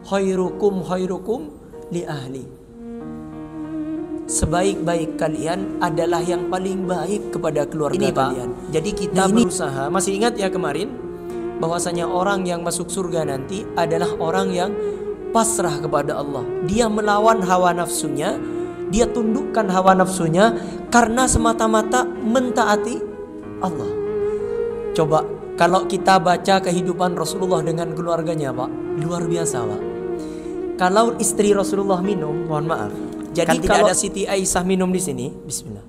khairukum khairukum li ahli. Sebaik-baik kalian adalah yang paling baik kepada keluarga ini, kalian. Pak. Jadi kita berusaha. Masih ingat ya kemarin bahwasanya orang yang masuk surga nanti adalah orang yang pasrah kepada Allah. Dia melawan hawa nafsunya, dia tundukkan hawa nafsunya karena semata-mata mentaati Allah. Coba kalau kita baca kehidupan Rasulullah dengan keluarganya, Pak, luar biasa, Pak. Kalau istri Rasulullah minum, mohon maaf. Jadi kan kalau tidak ada Siti Aisyah minum di sini, bismillah.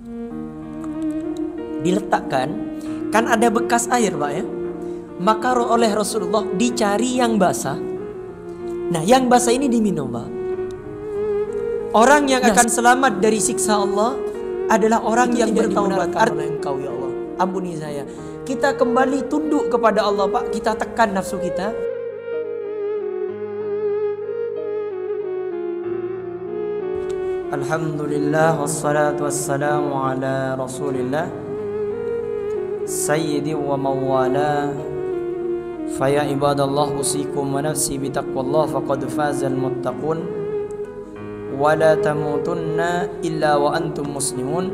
Diletakkan, kan ada bekas air, Pak ya. Maka oleh Rasulullah dicari yang basah. Nah, yang basah ini diminum, Pak. Orang yang akan selamat dari siksa Allah adalah orang yang bertaubat. Oleh Engkau ya Allah, ampuni saya. Kita kembali tunduk kepada Allah, Pak. Kita tekan nafsu kita. Alhamdulillah wassalatu wassalamu ala Rasulillah sayyidi wa mawala. Faya ibadallah usikum wa nafsi bitaqwallah faqad fazal muttaqun wa la tamutunna illa wa antum muslimun.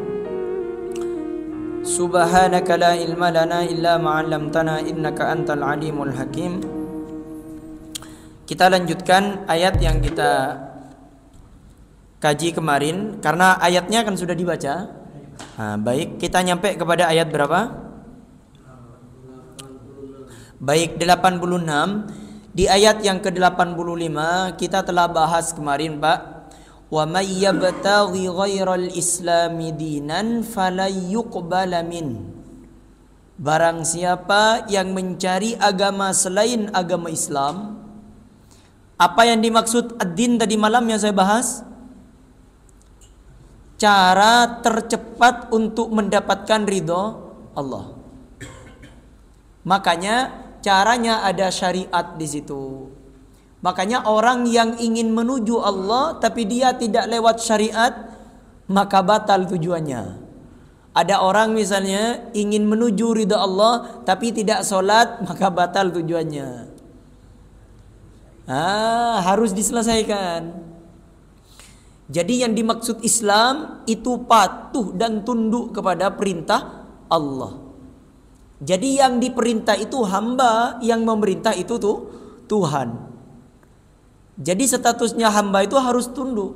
Subhanaka la ilma lana illa ma 'allamtana innaka antal alimul hakim. Kita lanjutkan ayat yang kita kaji kemarin karena ayatnya kan sudah dibaca. Nah, baik, kita nyampe kepada ayat berapa? Baik, 86. Di ayat yang ke-85 kita telah bahas kemarin, Pak. Wa may yabtaghi ghairal islami dinan falayuqbala min. Barang siapa yang mencari agama selain agama Islam. Apa yang dimaksud ad-din tadi malam yang saya bahas? Cara tercepat untuk mendapatkan ridho Allah. Makanya caranya ada syariat di situ. Makanya orang yang ingin menuju Allah tapi dia tidak lewat syariat, maka batal tujuannya. Ada orang misalnya ingin menuju ridho Allah tapi tidak sholat, maka batal tujuannya. Harus diselesaikan. Jadi yang dimaksud Islam itu patuh dan tunduk kepada perintah Allah. Jadi yang diperintah itu hamba, yang memerintah itu tuh Tuhan. Jadi statusnya hamba itu harus tunduk.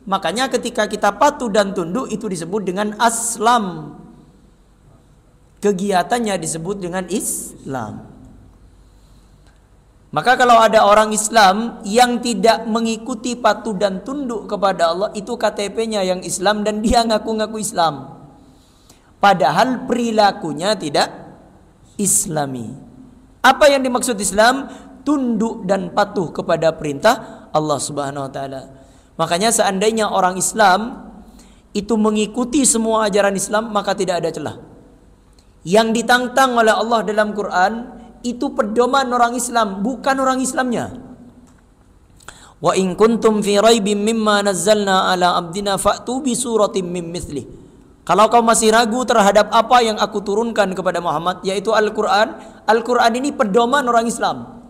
Makanya ketika kita patuh dan tunduk itu disebut dengan aslam. Kegiatannya disebut dengan Islam. Maka kalau ada orang Islam yang tidak mengikuti patuh dan tunduk kepada Allah, itu KTP-nya yang Islam dan dia ngaku-ngaku Islam. Padahal perilakunya tidak Islami. Apa yang dimaksud Islam? Tunduk dan patuh kepada perintah Allah Subhanahu wa taala. Makanya seandainya orang Islam itu mengikuti semua ajaran Islam, maka tidak ada celah. Yang ditantang oleh Allah dalam Quran itu pedoman orang Islam, bukan orang Islamnya. Wa in kuntum fi raibim mimma nazzalna ala abdina fa'tu bi suratin mim mithlih. Kalau kau masih ragu terhadap apa yang aku turunkan kepada Muhammad, yaitu Al-Quran, Al-Quran ini pedoman orang Islam.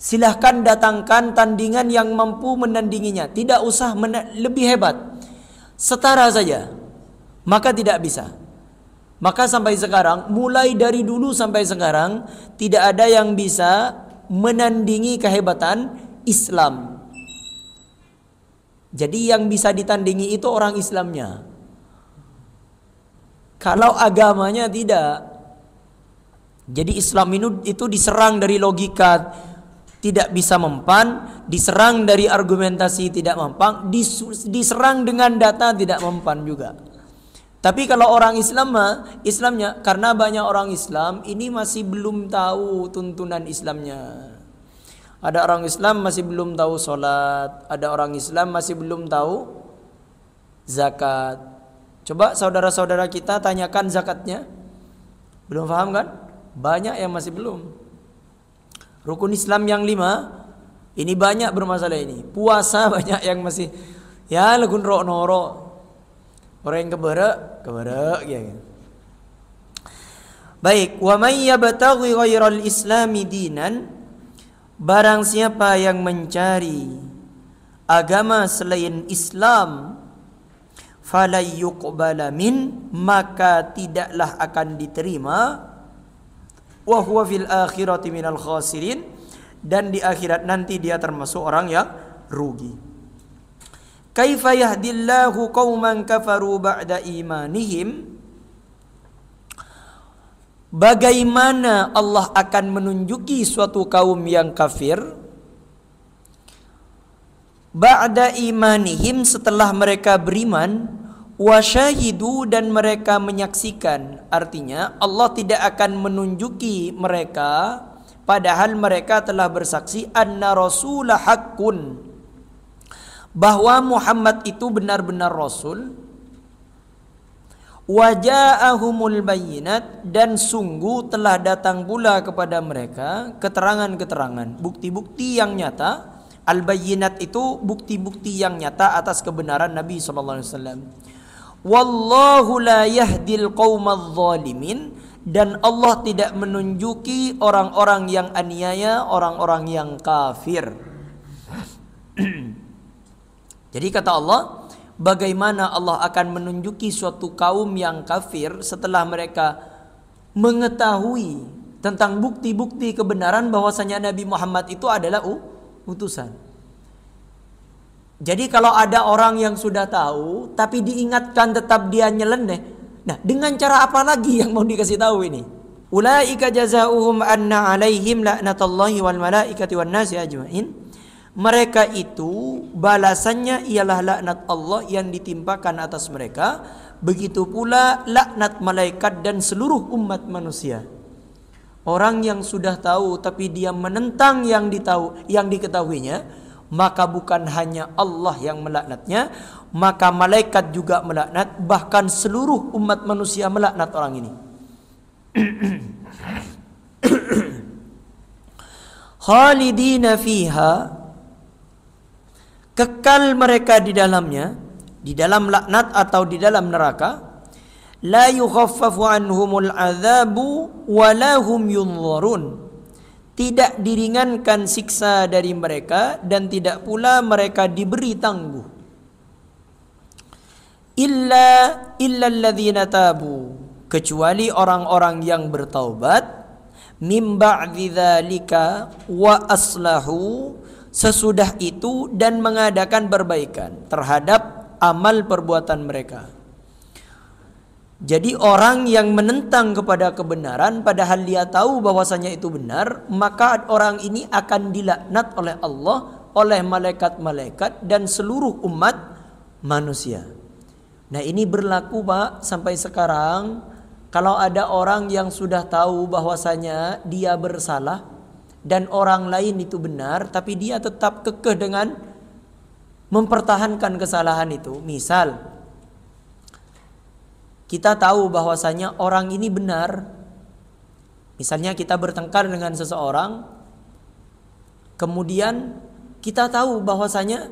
Silahkan datangkan tandingan yang mampu menandinginya. Tidak usah lebih hebat, setara saja. Maka tidak bisa. Maka sampai sekarang, mulai dari dulu sampai sekarang, tidak ada yang bisa menandingi kehebatan Islam. Jadi yang bisa ditandingi itu orang Islamnya. Kalau agamanya tidak. Jadi Islam itu diserang dari logika tidak bisa mempan, diserang dari argumentasi tidak mempan, diserang dengan data tidak mempan juga. Tapi kalau orang Islamnya, karena banyak orang Islam ini masih belum tahu tuntunan Islamnya. Ada orang Islam masih belum tahu sholat, ada orang Islam masih belum tahu zakat. Coba saudara-saudara kita tanyakan zakatnya, belum paham kan? Banyak yang masih belum. Rukun Islam yang 5, ini banyak bermasalah ini. Puasa banyak yang masih, ya lagun rok noro. Orang yang keberek ya. Baik, wa may yabtaghi ghairal islami dinan, barang siapa yang mencari agama selain Islam, fala yuqbala min, maka tidaklah akan diterima, wa huwa fil akhirati minal khasirin, dan di akhirat nanti dia termasuk orang yang rugi. Kaifa yahdillahu qauman kafaru ba'da imanihim, bagaimana Allah akan menunjuki suatu kaum yang kafir ba'da imanihim, setelah mereka beriman, wa syahidu, dan mereka menyaksikan. Artinya Allah tidak akan menunjuki mereka padahal mereka telah bersaksi anna rasulah haqqun, bahwa Muhammad itu benar-benar rasul, wa ja'ahumul bayyinat, dan sungguh telah datang pula kepada mereka keterangan-keterangan, bukti-bukti yang nyata. Al-bayyinat itu bukti-bukti yang nyata atas kebenaran Nabi SAW. Wallahu la yahdil qaumadz zalimin, dan Allah tidak menunjuki orang-orang yang aniaya, orang-orang yang kafir. Jadi kata Allah, bagaimana Allah akan menunjuki suatu kaum yang kafir setelah mereka mengetahui tentang bukti-bukti kebenaran bahwasanya Nabi Muhammad itu adalah utusan. Jadi kalau ada orang yang sudah tahu tapi diingatkan tetap dia nyeleneh, nah dengan cara apa lagi yang mau dikasih tahu ini? Ulaika jazaohum anna alaihim la'natullahi wal malaikati wan nasi ajmain. Mereka itu balasannya ialah laknat Allah yang ditimpakan atas mereka, begitu pula laknat malaikat dan seluruh umat manusia. Orang yang sudah tahu tapi dia menentang yang diketahuinya, maka bukan hanya Allah yang melaknatnya, maka malaikat juga melaknat, bahkan seluruh umat manusia melaknat orang ini. Khalidina fiha, kekal mereka di dalamnya, di dalam laknat atau di dalam neraka. La yukhaffafu anhumul adzabu wa la hum yunzarun, tidak diringankan siksa dari mereka dan tidak pula mereka diberi tangguh. Illa alladzina tabu, kecuali orang-orang yang bertaubat, mim ba'dzi dzalika wa aslahu, sesudah itu dan mengadakan perbaikan terhadap amal perbuatan mereka. Jadi orang yang menentang kepada kebenaran padahal dia tahu bahwasanya itu benar, maka orang ini akan dilaknat oleh Allah, oleh malaikat-malaikat dan seluruh umat manusia. Nah ini berlaku Pak sampai sekarang. Kalau ada orang yang sudah tahu bahwasanya dia bersalah dan orang lain itu benar, tapi dia tetap kekeh dengan mempertahankan kesalahan itu. Misal kita tahu bahwasanya orang ini benar. Misalnya kita bertengkar dengan seseorang, kemudian kita tahu bahwasanya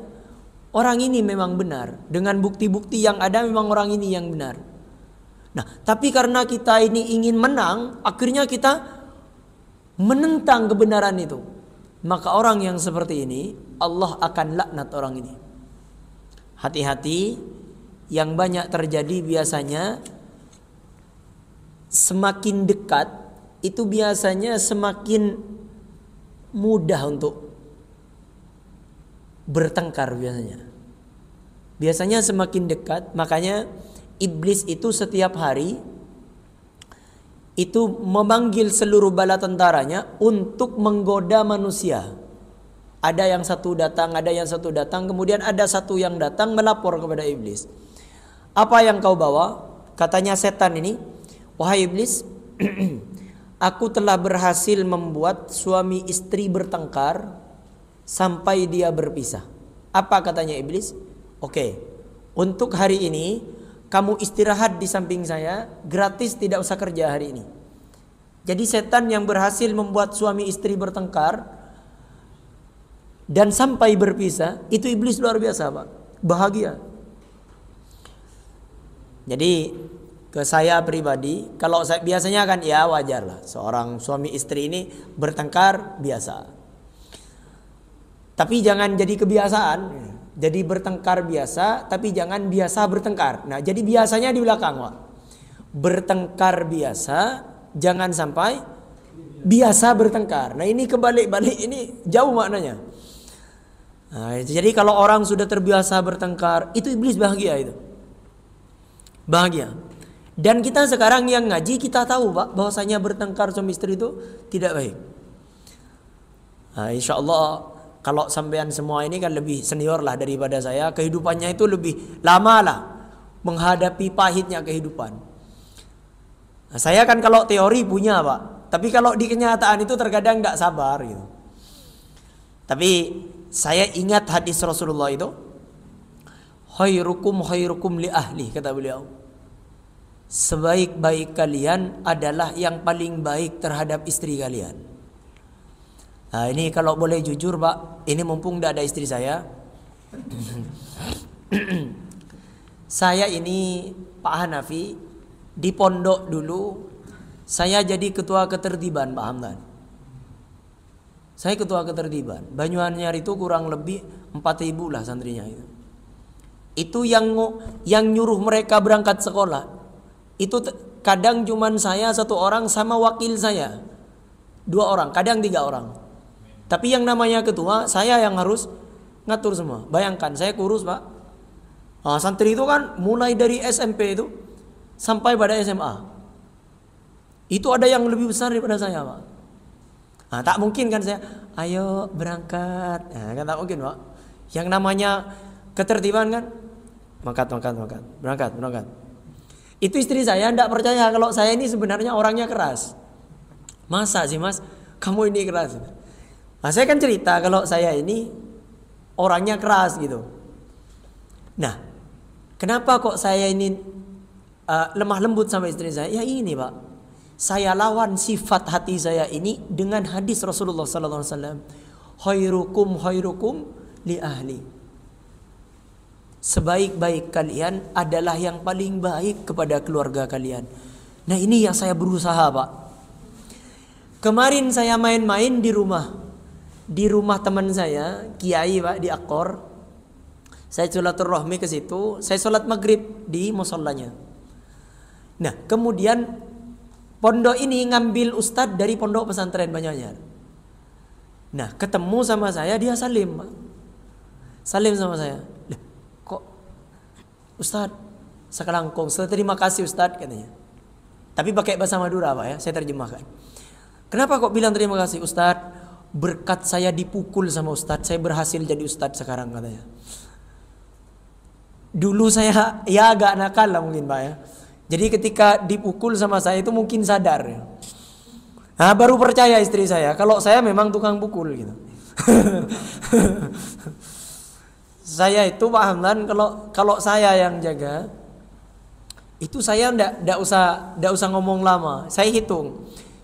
orang ini memang benar, dengan bukti-bukti yang ada memang orang ini yang benar. Nah, tapi karena kita ini ingin menang, akhirnya kita menentang kebenaran itu. Maka orang yang seperti ini Allah akan laknat orang ini. Hati-hati, yang banyak terjadi biasanya semakin dekat itu biasanya semakin mudah untuk bertengkar biasanya. Biasanya semakin dekat, makanya iblis itu setiap hari itu memanggil seluruh bala tentaranya untuk menggoda manusia. Ada yang satu datang, kemudian ada satu yang datang melapor kepada iblis. Apa yang kau bawa? Katanya setan ini, wahai iblis, aku telah berhasil membuat suami istri bertengkar sampai dia berpisah. Apa katanya iblis? Oke, untuk hari ini kamu istirahat di samping saya, gratis, tidak usah kerja hari ini. Jadi setan yang berhasil membuat suami istri bertengkar dan sampai berpisah, itu iblis luar biasa Pak, bahagia. Jadi ke saya pribadi, kalau saya biasanya kan ya wajar lah, seorang suami istri ini bertengkar biasa. Tapi jangan jadi kebiasaan. Jadi bertengkar biasa, tapi jangan biasa bertengkar. Nah, jadi biasanya di belakang, Pak. Bertengkar biasa, jangan sampai biasa bertengkar. Nah, ini kebalik-balik, ini jauh maknanya. Nah, jadi kalau orang sudah terbiasa bertengkar, itu iblis bahagia itu. Bahagia. Dan kita sekarang yang ngaji, kita tahu, Pak, bahwasanya bertengkar suami istri itu tidak baik. Nah, insya Allah kalau sampean semua ini kan lebih senior lah daripada saya, kehidupannya itu lebih lama lah menghadapi pahitnya kehidupan. Nah, saya kan kalau teori punya, Pak, tapi kalau di kenyataan itu terkadang tidak sabar gitu. Tapi saya ingat hadis Rasulullah itu, khairukum li ahli, kata beliau. Sebaik-baik kalian adalah yang paling baik terhadap istri kalian. Nah, ini kalau boleh jujur, Pak, ini mumpung tidak ada istri saya. Saya ini Pak Hanafi di pondok dulu, saya jadi ketua ketertiban, Pak Hamdan. Saya ketua ketertiban. Banyuanyar itu kurang lebih 4.000 lah santrinya itu. Itu yang nyuruh mereka berangkat sekolah. Itu kadang cuman saya 1 orang sama wakil saya 2 orang, kadang 3 orang. Tapi yang namanya ketua, saya yang harus ngatur semua. Bayangkan, saya kurus, Pak. Nah, santri itu kan mulai dari SMP itu sampai pada SMA. Itu ada yang lebih besar daripada saya, Pak. Nah, tak mungkin kan saya, ayo berangkat. Nah, kan tak mungkin, Pak. Yang namanya ketertiban kan, berangkat. Itu istri saya tidak percaya kalau saya ini sebenarnya orangnya keras. Masa sih, Mas, kamu ini keras? Nah, saya kan cerita kalau saya ini orangnya keras gitu. Nah, kenapa kok saya ini lemah lembut sama istri saya? Ya ini, Pak, saya lawan sifat hati saya ini dengan hadis Rasulullah SAW. Khairukum li ahli. Sebaik-baik kalian adalah yang paling baik kepada keluarga kalian. Nah, ini yang saya berusaha, Pak. Kemarin saya main-main di rumah teman saya, kiai, Pak, di Akor. Saya silaturahmi ke situ, saya sholat maghrib di musallanya. Nah, kemudian pondok ini ngambil ustadz dari pondok pesantren Banyuanyar. Nah, ketemu sama saya, dia salim, Pak. Salim sama saya. Loh, kok ustadz sekelangkung, terima kasih ustadz, katanya. Tapi pakai bahasa Madura, Pak, ya, saya terjemahkan. Kenapa kok bilang terima kasih ustadz? Berkat saya dipukul sama ustadz, saya berhasil jadi ustadz sekarang, katanya. Dulu saya ya agak nakal lah mungkin, Pak, ya. Jadi ketika dipukul sama saya itu mungkin sadar. Nah, baru percaya istri saya kalau saya memang tukang pukul gitu. Saya itu, Pak Hamdan, kalau saya yang jaga, itu saya ndak usah ngomong lama. Saya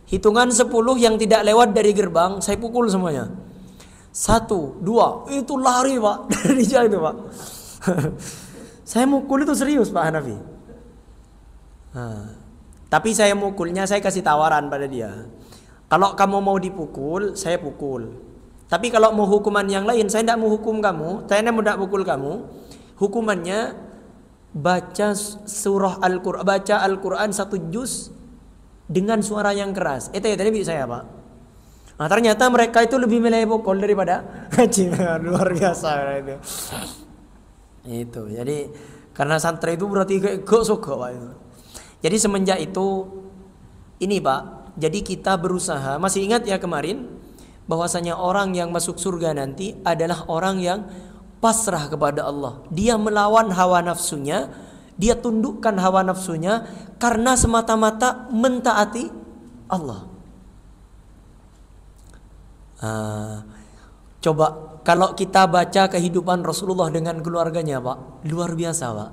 hitungan 10 yang tidak lewat dari gerbang, saya pukul semuanya. 1, 2, itu lari, Pak, dari jauh itu, Pak. Saya mukul itu serius, Pak Hanafi. Nah, tapi saya mukulnya, saya kasih tawaran pada dia. Kalau kamu mau dipukul, saya pukul. Tapi kalau mau hukuman yang lain, saya tidak mau hukum kamu, saya tidak mau pukul kamu. Hukumannya baca surah Al-Quran, baca Al-Quran 1 juz dengan suara yang keras. Itu ya tadi bisa saya, Pak. Nah, ternyata mereka itu lebih milih pukul daripada ngaji. Luar biasa itu. Itu. Jadi karena santri itu berarti kayak gosok, Pak, itu. Jadi semenjak itu ini, Pak. Jadi kita berusaha. Masih ingat ya kemarin bahwasanya orang yang masuk surga nanti adalah orang yang pasrah kepada Allah. Dia melawan hawa nafsunya, dia tundukkan hawa nafsunya karena semata-mata mentaati Allah. Coba kalau kita baca kehidupan Rasulullah dengan keluarganya, Pak, luar biasa, Pak.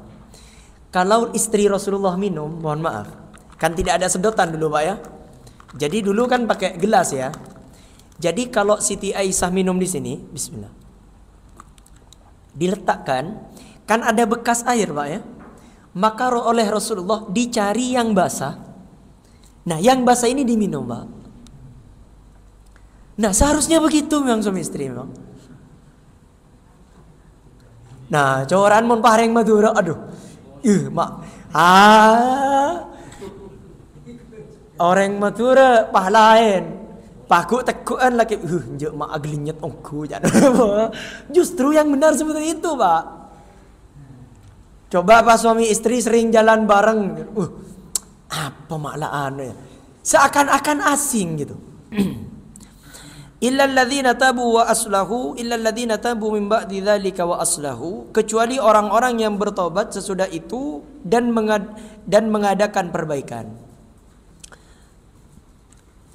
Kalau istri Rasulullah minum, mohon maaf, kan tidak ada sedotan dulu, Pak, ya. Jadi dulu kan pakai gelas, ya. Jadi kalau Siti Aisyah minum di sini, bismillah, diletakkan, kan ada bekas air, Pak, ya. Maka oleh Rasulullah dicari yang basah. Nah, yang basah ini diminum, Pak. Nah, seharusnya begitu memang suami istri memang. Nah, coran mun pareng Madura, aduh. Mak. Orang Madura pahlain. Paku tekuan lagi. Njek mak aglinyet ongku. Justru yang benar seperti itu, Pak. Coba pas suami istri sering jalan bareng. Apa maklaannya? Seakan-akan asing gitu. Illal ladzina tabu wa aslahu, illal ladzina tabu min ba'di dzalika wa aslahu, kecuali orang-orang yang bertobat sesudah itu dan mengadakan perbaikan.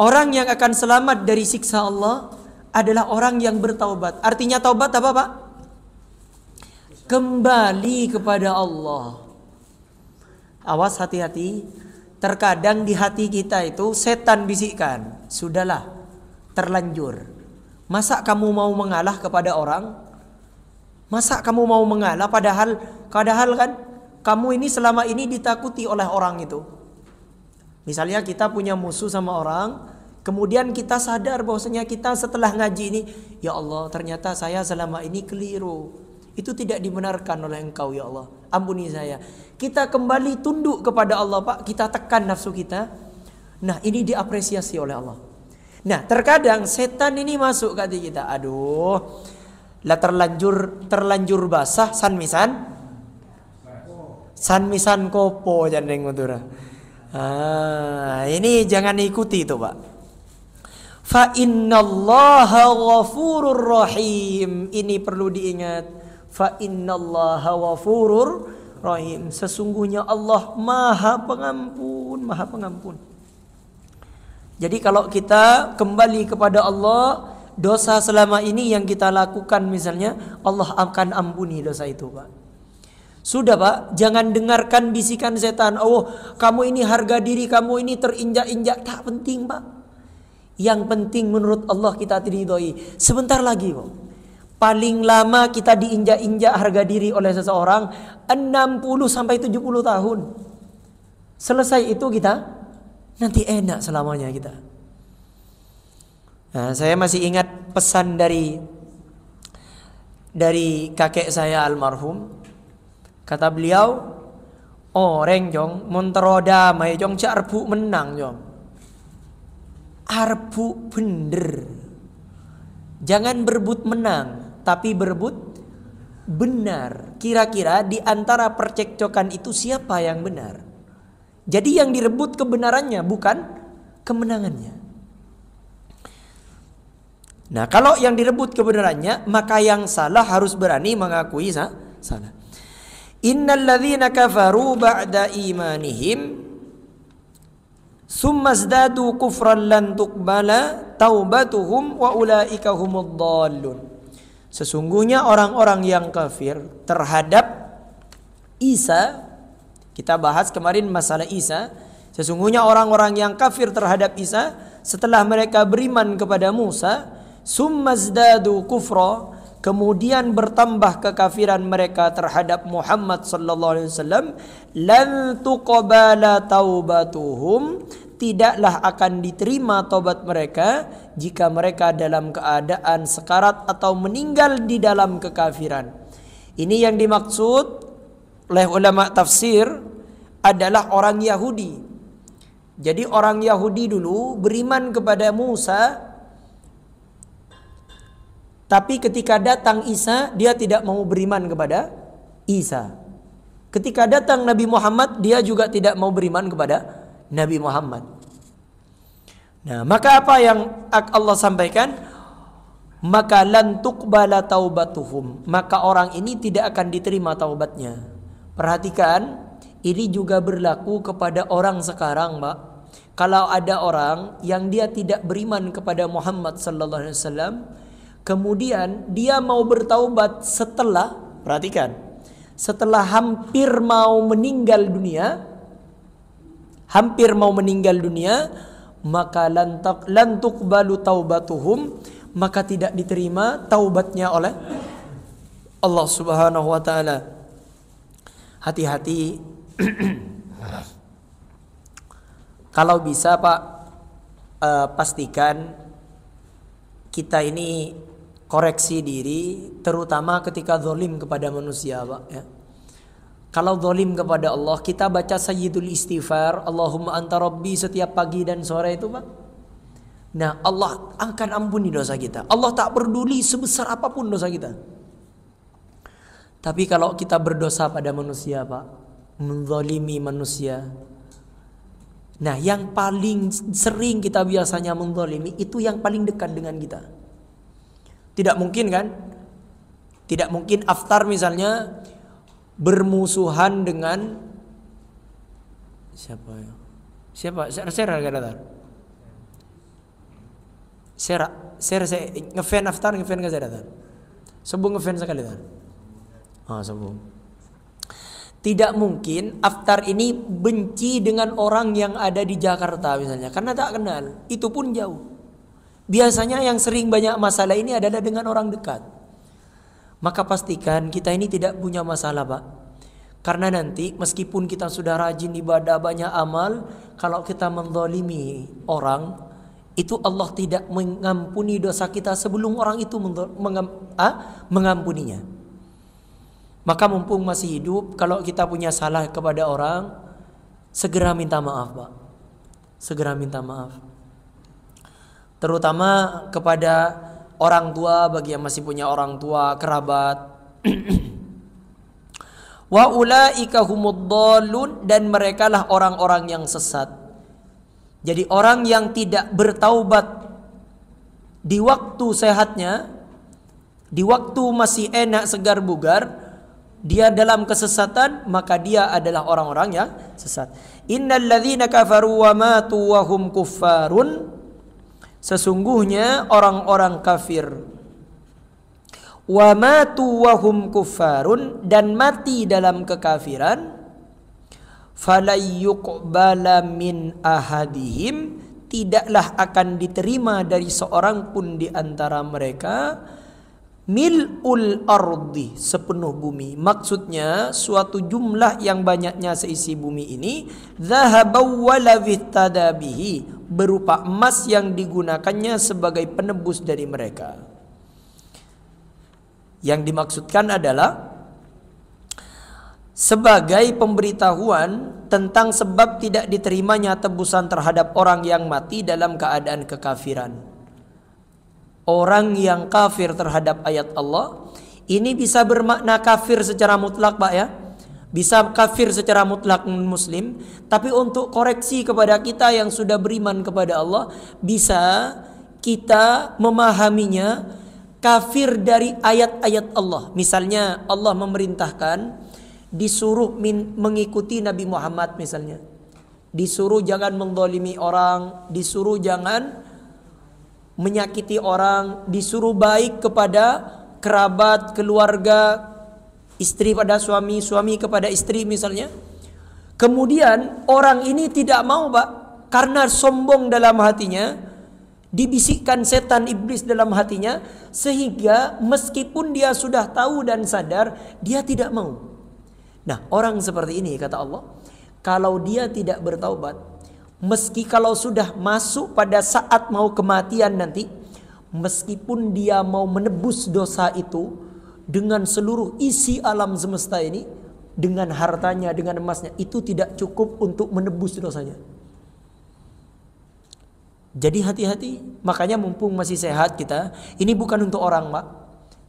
Orang yang akan selamat dari siksa Allah adalah orang yang bertaubat. Artinya taubat apa, Pak? Kembali kepada Allah. Awas, hati-hati. Terkadang di hati kita itu setan bisikkan, sudahlah, terlanjur. Masa kamu mau mengalah kepada orang? Masa kamu mau mengalah padahal kan kamu ini selama ini ditakuti oleh orang itu. Misalnya kita punya musuh sama orang, kemudian kita sadar bahwasanya kita setelah ngaji ini, ya Allah, ternyata saya selama ini keliru. Itu tidak dibenarkan oleh Engkau, ya Allah. Ampuni saya. Kita kembali tunduk kepada Allah, Pak. Kita tekan nafsu kita. Nah, ini diapresiasi oleh Allah. Nah, terkadang setan ini masuk ke hati kita. Aduh, lah terlanjur basah san misan kopo jandeng Madura. Ini jangan ikuti itu, Pak. Fa innallaha ghafurur rahim. Ini perlu diingat. Fa innallaha ghafurur rahim. Sesungguhnya Allah Maha Pengampun. Jadi kalau kita kembali kepada Allah, dosa selama ini yang kita lakukan misalnya, Allah akan ampuni dosa itu, Pak. Sudah, Pak, jangan dengarkan bisikan setan. Oh, kamu ini harga diri kamu ini terinjak-injak. Tak penting, Pak. Yang penting menurut Allah kita diridhoi. Sebentar lagi, Pak. Paling lama kita diinjak-injak harga diri oleh seseorang 60 sampai 70 tahun. Selesai itu kita nanti enak selamanya kita. Nah, saya masih ingat pesan dari kakek saya almarhum. Kata beliau, orang jong montero damai jong arbu menang jong. Arbu bener. Jangan berebut menang, tapi berebut benar. Kira-kira di antara percekcokan itu siapa yang benar? Jadi yang direbut kebenarannya, bukan kemenangannya. Nah, kalau yang direbut kebenarannya, maka yang salah harus berani mengakui salah. Innal ladzina kafaru ba'da imanihim summa zdadu kufran lan tuqbala taubatuhum wa ulaika humud dhallun. Sesungguhnya orang-orang yang kafir terhadap Isa, kita bahas kemarin masalah Isa. Sesungguhnya orang-orang yang kafir terhadap Isa setelah mereka beriman kepada Musa, summa zdadu kufra, kemudian bertambah kekafiran mereka terhadap Muhammad sallallahu alaihi wasallam, lan tuqbala taubatuhum, tidaklah akan diterima taubat mereka jika mereka dalam keadaan sekarat atau meninggal di dalam kekafiran. Ini yang dimaksud oleh ulama tafsir adalah orang Yahudi. Jadi orang Yahudi dulu beriman kepada Musa, tapi ketika datang Isa, dia tidak mau beriman kepada Isa. Ketika datang Nabi Muhammad, dia juga tidak mau beriman kepada Nabi Muhammad. Nah, maka apa yang Allah sampaikan? Maka lan tuqbala taubatuhum, maka orang ini tidak akan diterima taubatnya. Perhatikan, ini juga berlaku kepada orang sekarang, Pak. Kalau ada orang yang dia tidak beriman kepada Muhammad sallallahu alaihi wasallam, kemudian dia mau bertaubat setelah, perhatikan, setelah hampir mau meninggal dunia, maka lan tuqbalu taubatuhum, maka tidak diterima taubatnya oleh Allah Subhanahu wa taala. Hati-hati. Kalau bisa, Pak, pastikan kita ini koreksi diri, terutama ketika zalim kepada manusia, Pak, ya. Kalau zalim kepada Allah, kita baca sayyidul istighfar, Allahumma anta rabbi setiap pagi dan sore itu, Pak. Nah, Allah akan ampuni dosa kita. Allah tak peduli sebesar apapun dosa kita. Tapi kalau kita berdosa pada manusia, Pak, menzalimi manusia. Nah, yang paling sering kita biasanya menzalimi itu yang paling dekat dengan kita. Tidak mungkin kan? Tidak mungkin aftar misalnya bermusuhan dengan siapa ya? Siapa? Sera kata. Sera saya ngefan aftar ngefan ke saya. Sebelum ngefan sekali dah. Sebelum. Tidak mungkin aftar ini benci dengan orang yang ada di Jakarta misalnya, karena tak kenal. Itu pun jauh. Biasanya yang sering banyak masalah ini adalah dengan orang dekat. Maka pastikan kita ini tidak punya masalah, Pak. Karena nanti meskipun kita sudah rajin ibadah, banyak amal, kalau kita menzalimi orang, itu Allah tidak mengampuni dosa kita sebelum orang itu mengampuninya. Maka mumpung masih hidup, kalau kita punya salah kepada orang, segera minta maaf, Pak. Segera minta maaf. Terutama kepada orang tua, bagi yang masih punya orang tua, kerabat. Wa ulaika humud dhalun, dan merekalah orang-orang yang sesat. Jadi orang yang tidak bertaubat di waktu sehatnya, di waktu masih enak segar bugar, dia dalam kesesatan, maka dia adalah orang-orang yang sesat. Innal ladzina kafaru wa matu wa hum kuffarun, sesungguhnya orang-orang kafir wa matu wa hum kuffarun, dan mati dalam kekafiran, falayyuqbala min ahadihim, tidaklah akan diterima dari seorang pun di antara mereka, mil'ul ardi, sepenuh bumi. Maksudnya suatu jumlah yang banyaknya seisi bumi ini, dhahabaw walawittada bihi, berupa emas yang digunakannya sebagai penebus dari mereka. Yang dimaksudkan adalah sebagai pemberitahuan tentang sebab tidak diterimanya tebusan terhadap orang yang mati dalam keadaan kekafiran. Orang yang kafir terhadap ayat Allah ini bisa bermakna kafir secara mutlak, Pak, ya. Bisa kafir secara mutlak muslim, tapi untuk koreksi kepada kita yang sudah beriman kepada Allah, bisa kita memahaminya kafir dari ayat-ayat Allah. Misalnya Allah memerintahkan disuruh mengikuti Nabi Muhammad misalnya. Disuruh jangan menzalimi orang, disuruh jangan menyakiti orang, disuruh baik kepada kerabat, keluarga, istri pada suami, suami kepada istri misalnya. Kemudian orang ini tidak mau, Pak, karena sombong dalam hatinya, dibisikkan setan iblis dalam hatinya, sehingga meskipun dia sudah tahu dan sadar, dia tidak mau. Nah, orang seperti ini kata Allah, kalau dia tidak bertaubat, meski kalau sudah masuk pada saat mau kematian nanti, meskipun dia mau menebus dosa itu dengan seluruh isi alam semesta ini, dengan hartanya, dengan emasnya, itu tidak cukup untuk menebus dosanya. Jadi hati-hati. Makanya mumpung masih sehat kita, ini bukan untuk orang, Pak,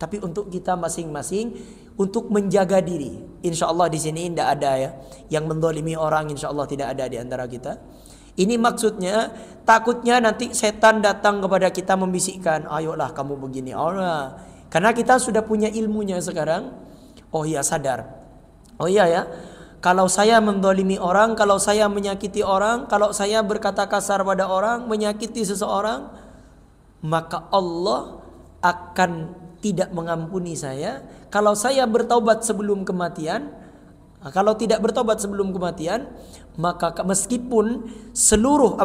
tapi untuk kita masing-masing, untuk menjaga diri. Insya Allah di sini tidak ada ya yang menzalimi orang, insya Allah tidak ada di antara kita. Ini maksudnya takutnya nanti setan datang kepada kita membisikkan, ayolah kamu begini. Karena kita sudah punya ilmunya sekarang. Oh iya, sadar. Oh iya ya, kalau saya menzalimi orang, kalau saya menyakiti orang, kalau saya berkata kasar pada orang, menyakiti seseorang, maka Allah akan tidak mengampuni saya. Kalau saya bertaubat sebelum kematian, kalau tidak bertobat sebelum kematian, maka meskipun seluruh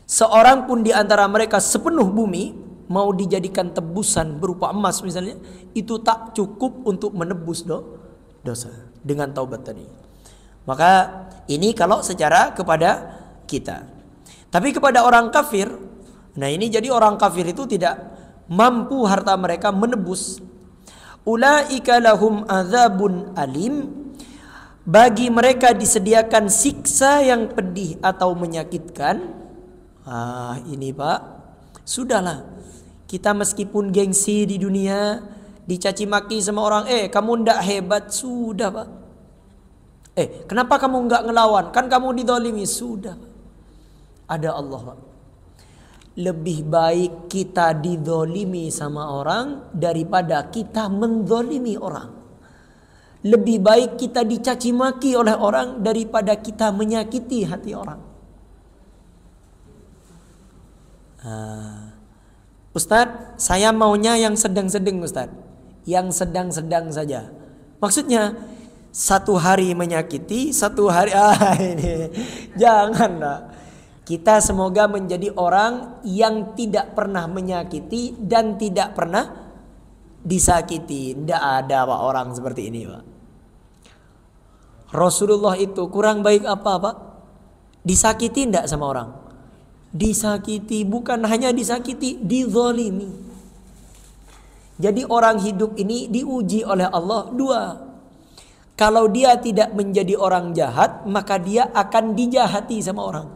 seorang pun di antara mereka sepenuh bumi mau dijadikan tebusan berupa emas misalnya, itu tak cukup untuk menebus dosa dengan taubat tadi. Maka ini kalau secara kepada kita. Tapi kepada orang kafir, nah ini jadi orang kafir itu tidak mampu harta mereka menebus. Ulaika lahum adzabun alim, bagi mereka disediakan siksa yang pedih atau menyakitkan. Ini Pak, sudahlah. Kita meskipun gengsi di dunia, dicaci maki sama orang, kamu ndak hebat, sudah Pak. Kenapa kamu nggak ngelawan? Kan kamu didolimi, sudah Pak. Ada Allah Pak. Lebih baik kita didolimi sama orang daripada kita mendolimi orang. Lebih baik kita dicaci maki oleh orang daripada kita menyakiti hati orang. Ustadz, saya maunya yang sedang-sedang Ustadz. Yang sedang-sedang saja. Maksudnya satu hari menyakiti, satu hari ini janganlah. Kita semoga menjadi orang yang tidak pernah menyakiti dan tidak pernah disakiti. Tidak ada Pak orang seperti ini Pak. Rasulullah itu kurang baik apa Pak? Disakiti tidak sama orang? Disakiti, bukan hanya disakiti, dizalimi. Jadi orang hidup ini diuji oleh Allah dua. Kalau dia tidak menjadi orang jahat, maka dia akan dijahati sama orang.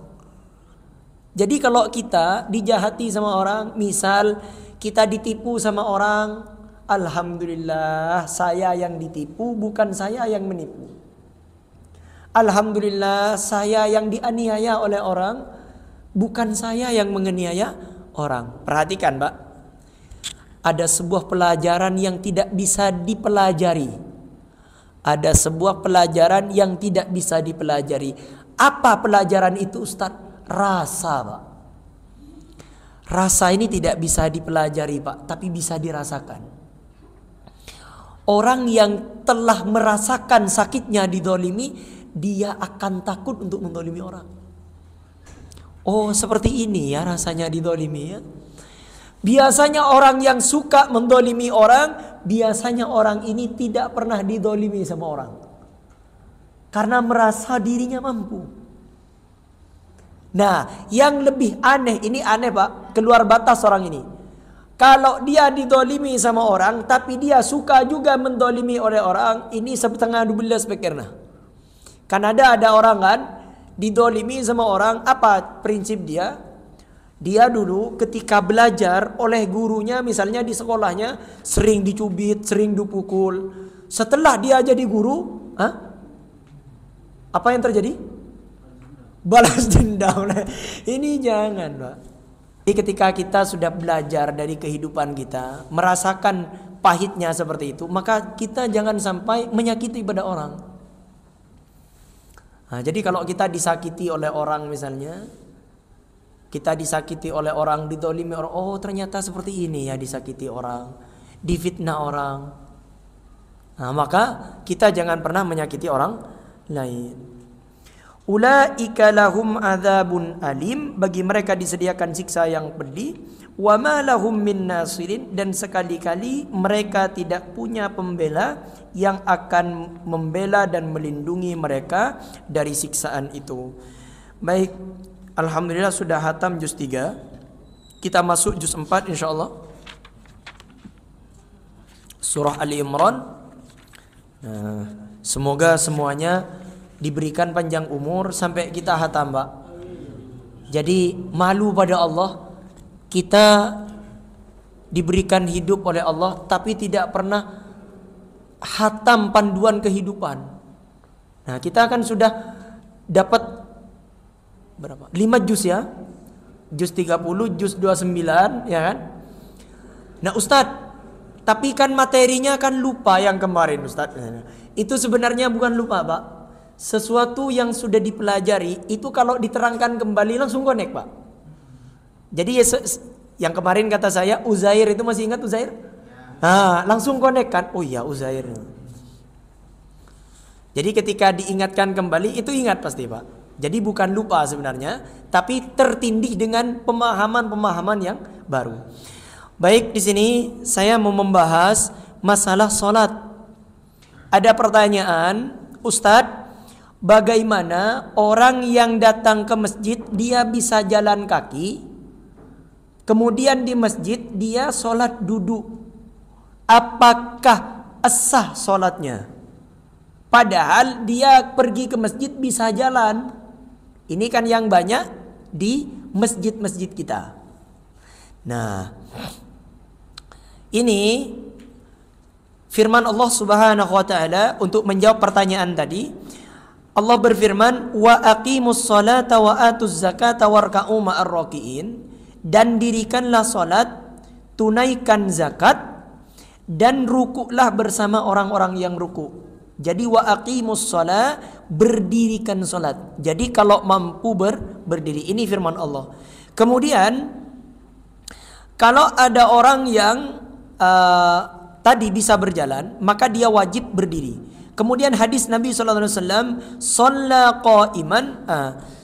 Jadi kalau kita dijahati sama orang, misal kita ditipu sama orang, alhamdulillah saya yang ditipu, bukan saya yang menipu. Alhamdulillah saya yang dianiaya oleh orang, bukan saya yang menganiaya orang. Perhatikan Pak, ada sebuah pelajaran yang tidak bisa dipelajari. Ada sebuah pelajaran yang tidak bisa dipelajari. Apa pelajaran itu Ustadz? Rasa Pak. Rasa ini tidak bisa dipelajari Pak, tapi bisa dirasakan. Orang yang telah merasakan sakitnya didolimi, dia akan takut untuk mendolimi orang. Oh seperti ini ya rasanya didolimi ya. Biasanya orang yang suka mendolimi orang, biasanya orang ini tidak pernah didolimi sama orang, karena merasa dirinya mampu. Nah, yang lebih aneh, ini aneh Pak, keluar batas orang ini. Kalau dia didolimi sama orang, tapi dia suka juga mendolimi oleh orang, ini setengah 12 pikirnya. Kan ada orang kan, didolimi sama orang, apa prinsip dia? Dia dulu ketika belajar oleh gurunya, misalnya di sekolahnya, sering dicubit, sering dipukul. Setelah dia jadi guru, apa yang terjadi? Balas dendam. Ini jangan Pak. Jadi ketika kita sudah belajar dari kehidupan kita, merasakan pahitnya seperti itu, maka kita jangan sampai menyakiti pada orang. Jadi kalau kita disakiti oleh orang misalnya, kita disakiti oleh orang, didolimi orang, oh ternyata seperti ini ya disakiti orang, difitnah orang. Maka kita jangan pernah menyakiti orang lain. Ulaika lahum adzabun alim, bagi mereka disediakan siksa yang pedih. Wa ma lahum min nasirin, dan sekali-kali mereka tidak punya pembela yang akan membela dan melindungi mereka dari siksaan itu. Baik, alhamdulillah sudah hatam juz 3. Kita masuk juz 4 insyaallah. Surah Ali Imran. Semoga semuanya diberikan panjang umur sampai kita hatam Pak. Jadi malu pada Allah, kita diberikan hidup oleh Allah tapi tidak pernah hatam panduan kehidupan. Nah kita kan sudah dapat berapa? 5 juz ya, juz 30, juz 29 ya kan. Nah Ustadz, tapi kan materinya kan lupa yang kemarin Ustadz. Itu sebenarnya bukan lupa Pak. Sesuatu yang sudah dipelajari itu kalau diterangkan kembali langsung connect Pak. Jadi yang kemarin kata saya Uzair itu, masih ingat Uzair? Langsung connect kan. Oh iya Uzair. Jadi ketika diingatkan kembali itu ingat pasti Pak. Jadi bukan lupa sebenarnya, tapi tertindih dengan pemahaman-pemahaman yang baru. Baik, di sini saya mau membahas masalah salat. Ada pertanyaan, Ustadz, bagaimana orang yang datang ke masjid dia bisa jalan kaki, kemudian di masjid dia sholat duduk, apakah sah sholatnya? Padahal dia pergi ke masjid bisa jalan. Ini kan yang banyak di masjid-masjid kita. Nah, ini firman Allah Subhanahu wa taala untuk menjawab pertanyaan tadi. Allah berfirman, "Wa aqimus salata wa atuz zakata warka'u ma'ar raki'in." Dan dirikanlah salat, tunaikan zakat, dan rukuklah bersama orang-orang yang ruku. Jadi wa aqimus shalah, berdirikan salat. Jadi kalau mampu berdiri. Ini firman Allah. Kemudian kalau ada orang yang tadi bisa berjalan, maka dia wajib berdiri. Kemudian hadis Nabi sallallahu alaihi wasallam, "Shalla qa'iman,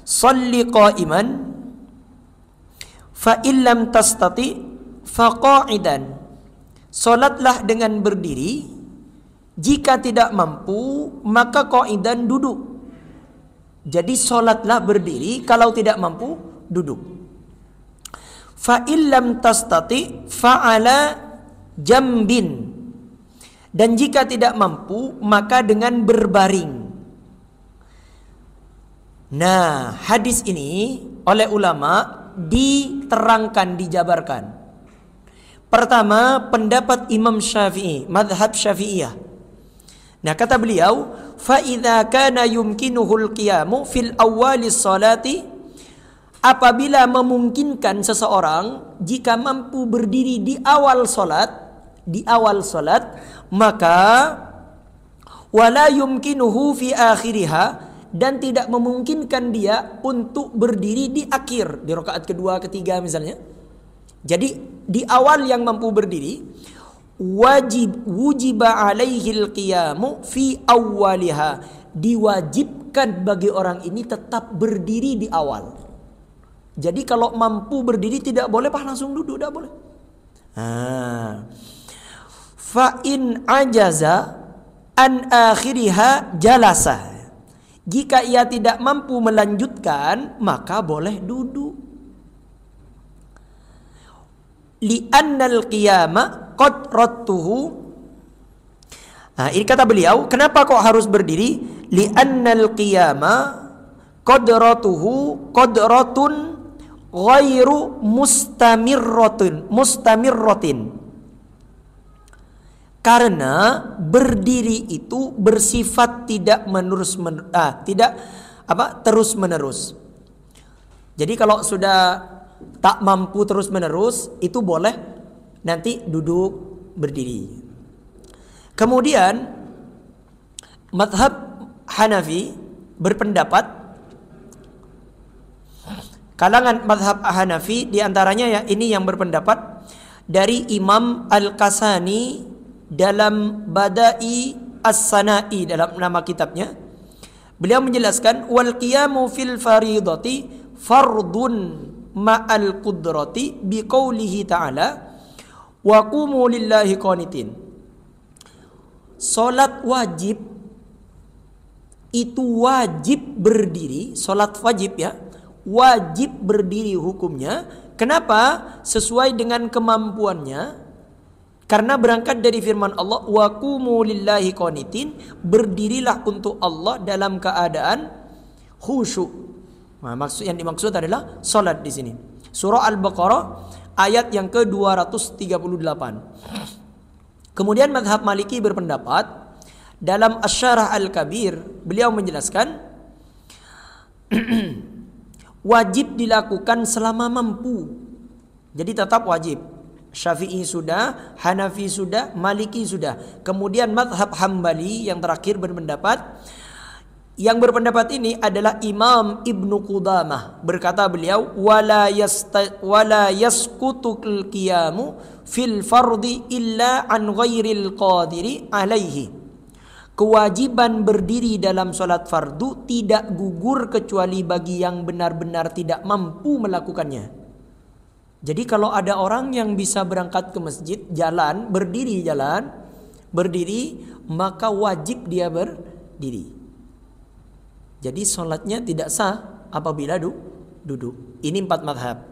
shalli qa'iman, fa illam tastati fa qa'idan." Salatlah dengan berdiri. Jika tidak mampu, maka qa'idan, duduk. Jadi salatlah berdiri, kalau tidak mampu duduk. Fa illam tastati fa ala jambin. Dan jika tidak mampu, maka dengan berbaring. Nah, hadis ini oleh ulama diterangkan, dijabarkan. Pertama, pendapat Imam Syafi'i, mazhab Syafi'iyah. Nah, kata beliau, fa idza kana yumkinuhul qiyamu fil awwalis salati, apabila memungkinkan seseorang jika mampu berdiri di awal salat, maka wala yumkinuhu fi akhiriha, dan tidak memungkinkan dia untuk berdiri di akhir, di rakaat kedua, ketiga misalnya. Jadi di awal yang mampu berdiri, wujiba alaihil qiyamu fi awwaliha, diwajibkan bagi orang ini tetap berdiri di awal. Jadi kalau mampu berdiri tidak boleh langsung duduk, tidak boleh. Fa in ajaza an akhiriha jalasa, jika ia tidak mampu melanjutkan maka boleh duduk. Li'annal qiyama qadratuhu. Nah, ini kata beliau, kenapa kok harus berdiri? Li'annal qiyama qadratuhu qadratun ghairu mustamirratin. Karena berdiri itu bersifat tidak terus menerus. Jadi kalau sudah tak mampu terus menerus, itu boleh nanti duduk berdiri. Kemudian mazhab Hanafi berpendapat, kalangan mazhab Hanafi diantaranya ya ini yang berpendapat dari Imam Al-Kasani dalam Bada'i As-Sana'i, dalam nama kitabnya. Beliau menjelaskan, wal qiyamu fil faridati fardun ma'al qudrati biqaulihi ta'ala wa qumu lillahi qanitin. Salat wajib itu wajib berdiri, salat wajib ya, wajib berdiri hukumnya. Kenapa? Sesuai dengan kemampuannya. Karena berangkat dari firman Allah, wa qumu lillahi qanitin, berdirilah untuk Allah dalam keadaan khusyuk. Nah, yang dimaksud adalah salat di sini. Surah Al-Baqarah ayat yang ke-238. Kemudian mazhab Maliki berpendapat, dalam Asy-Syarah Al-Kabir beliau menjelaskan wajib dilakukan selama mampu. Jadi tetap wajib. Syafi'i sudah, Hanafi sudah, Maliki sudah. Kemudian mazhab Hambali yang terakhir berpendapat, yang berpendapat ini adalah Imam Ibnu Qudamah. Berkata beliau, wala yasqutul qiyamu fil fardi illa an ghairil qadiri alaihi. Kewajiban berdiri dalam salat fardu tidak gugur kecuali bagi yang benar-benar tidak mampu melakukannya. Jadi kalau ada orang yang bisa berangkat ke masjid, berdiri, maka wajib dia berdiri. Jadi sholatnya tidak sah apabila duduk. Ini 4 mazhab.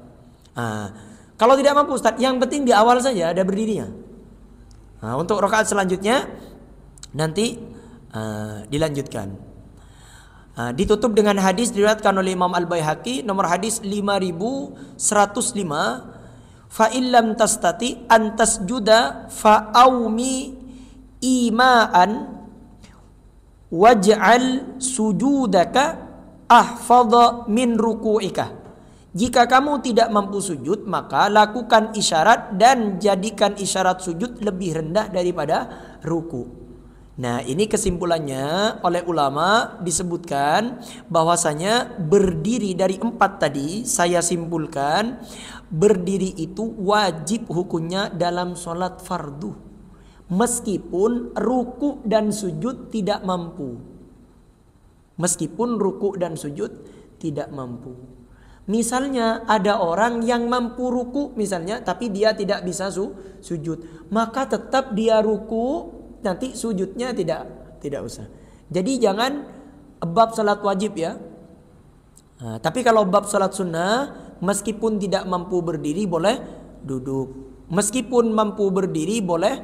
Kalau tidak mampu Ustaz, yang penting di awal saja ada berdirinya. Nah, untuk rakaat selanjutnya nanti dilanjutkan. Ditutup dengan hadis diriwayatkan oleh Imam Al-Baihaqi nomor hadis 5105, fa illam tastati an tasjuda fa aumi ima'an waj'al sujudaka ahfadha min ruku'ika. Jika kamu tidak mampu sujud, maka lakukan isyarat dan jadikan isyarat sujud lebih rendah daripada ruku. Nah, ini kesimpulannya oleh ulama disebutkan bahwasanya berdiri dari 4 tadi saya simpulkan berdiri itu wajib hukumnya dalam sholat fardu. Meskipun ruku dan sujud tidak mampu. Meskipun ruku dan sujud tidak mampu. Misalnya ada orang yang mampu ruku misalnya, tapi dia tidak bisa sujud, maka tetap dia ruku, nanti sujudnya tidak usah. Jadi jangan bab salat wajib ya. Tapi kalau bab salat sunnah, meskipun tidak mampu berdiri boleh duduk, meskipun mampu berdiri boleh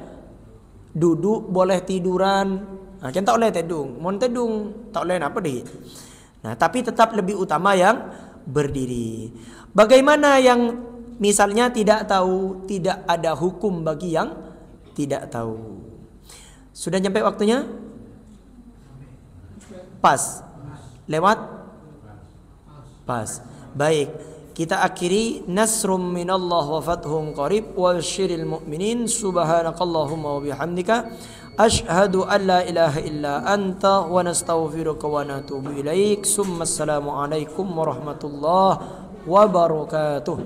duduk, boleh tiduran. Kan tak boleh tedung, mau tedung tak boleh apa deh. Nah, tapi tetap lebih utama yang berdiri. Bagaimana yang misalnya tidak tahu, tidak ada hukum bagi yang tidak tahu. Sudah nyampe waktunya? Pas. Lewat? Pas. Baik. Kita akhiri nasrum minallah wa fathun qarib wa syiril mu'minin subhanakallahumma wa bihamdika asyhadu an la ilaha illa anta wa nastaghfiruka wa natubu ilaik. Summa assalamu alaikum warahmatullahi wabarakatuh.